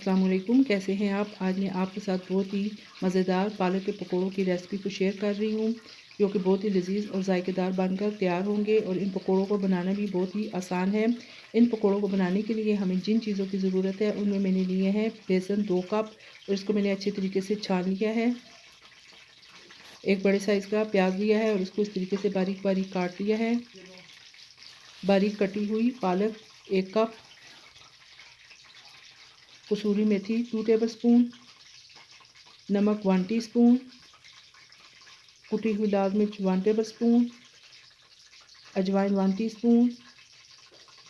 अस्सलाम वालेकुम। कैसे हैं आप? आज मैं आपके साथ बहुत ही मज़ेदार पालक के पकौड़ों की रेसिपी को शेयर कर रही हूँ, जो कि बहुत ही लजीज और जायकेदार बनकर तैयार होंगे और इन पकौड़ों को बनाना भी बहुत ही आसान है। इन पकौड़ों को बनाने के लिए हमें जिन चीज़ों की ज़रूरत है उनमें मैंने लिए हैं बेसन 2 कप और इसको मैंने अच्छे तरीके से छान लिया है। एक बड़े साइज़ का प्याज लिया है और उसको इस तरीके से बारीक बारीक काट लिया है। बारीक कटी हुई पालक 1 कप, कसूरी मेथी 2 टेबलस्पून, नमक 1 टीस्पून, कुटी हुई लाल मिर्च 1 टेबलस्पून, अजवाइन 1 टीस्पून,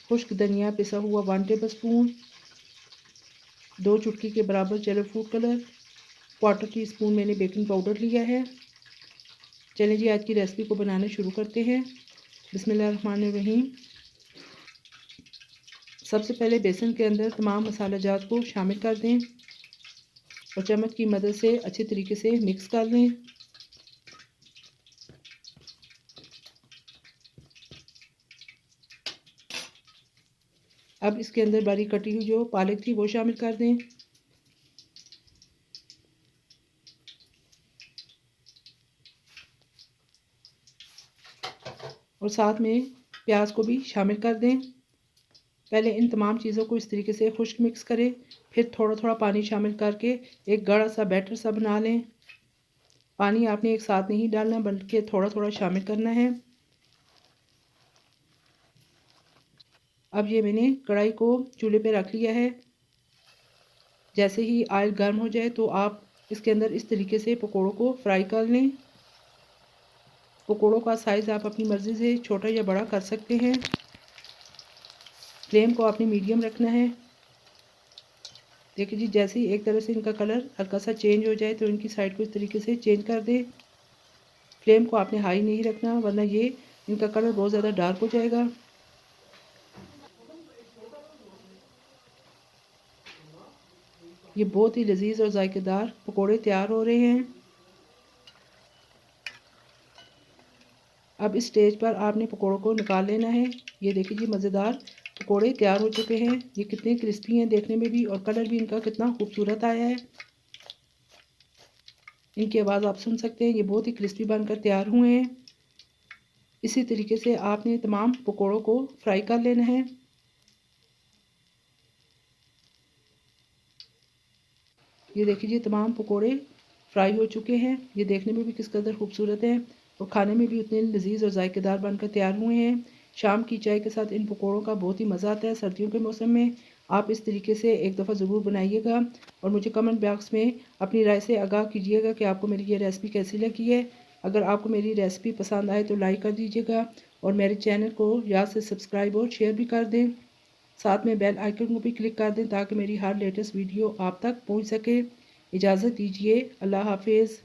खुश्क धनिया पिसा हुआ 1 टेबलस्पून, 2 चुटकी के बराबर येलो फूड कलर, 1/4 टीस्पून मैंने बेकिंग पाउडर लिया है। चलें जी, आज की रेसिपी को बनाना शुरू करते हैं। बिस्मिल्लाहिर्रहमानिर्रहीम। सबसे पहले बेसन के अंदर तमाम मसाला जात को शामिल कर दें और चम्मच की मदद से अच्छे तरीके से मिक्स कर लें। अब इसके अंदर बारीक कटी हुई जो पालक थी वो शामिल कर दें। और साथ में प्याज को भी शामिल कर दें। पहले इन तमाम चीज़ों को इस तरीके से खुश्क मिक्स करें, फिर थोड़ा थोड़ा पानी शामिल करके एक गाढ़ा सा बैटर सा बना लें। पानी आपने एक साथ नहीं डालना बल्कि थोड़ा थोड़ा शामिल करना है। अब ये मैंने कढ़ाई को चूल्हे पे रख लिया है। जैसे ही ऑयल गर्म हो जाए तो आप इसके अंदर इस तरीके से पकोड़ों को फ्राई कर लें। पकोड़ों का साइज़ आप अपनी मर्ज़ी से छोटा या बड़ा कर सकते हैं। फ्लेम को आपने मीडियम रखना है। देखिए जी, जैसे ही एक तरह से इनका कलर हल्का सा चेंज हो जाए तो इनकी साइड को इस तरीके से चेंज कर दें। फ्लेम को आपने हाई नहीं रखना वरना ये इनका कलर बहुत ज़्यादा डार्क हो जाएगा। ये बहुत ही लजीज और जायकेदार पकोड़े तैयार हो रहे हैं। अब इस स्टेज पर आपने पकोड़ों को निकाल लेना है। ये देखिए जी, मज़ेदार पकोड़े तैयार हो चुके हैं। ये कितने क्रिस्पी हैं देखने में भी और कलर भी इनका कितना खूबसूरत आया है। इनकी आवाज़ आप सुन सकते हैं। ये बहुत ही क्रिस्पी बनकर तैयार हुए हैं। इसी तरीके से आपने तमाम पकोड़ों को फ्राई कर लेना है। ये देखिए जी, तमाम पकोड़े फ्राई हो चुके हैं। ये देखने में भी किस कदर खूबसूरत है और खाने में भी उतने लजीज और जायकेदार बनकर तैयार हुए हैं। शाम की चाय के साथ इन पकोड़ों का बहुत ही मज़ा आता है। सर्दियों के मौसम में आप इस तरीके से एक दफ़ा ज़रूर बनाइएगा और मुझे कमेंट बॉक्स में अपनी राय से आगाह कीजिएगा कि आपको मेरी ये रेसिपी कैसी लगी है। अगर आपको मेरी रेसिपी पसंद आए तो लाइक कर दीजिएगा और मेरे चैनल को याद से सब्सक्राइब और शेयर भी कर दें। साथ में बेल आइकन को भी क्लिक कर दें ताकि मेरी हर लेटेस्ट वीडियो आप तक पहुंच सके। इजाज़त दीजिए। अल्लाह हाफिज़।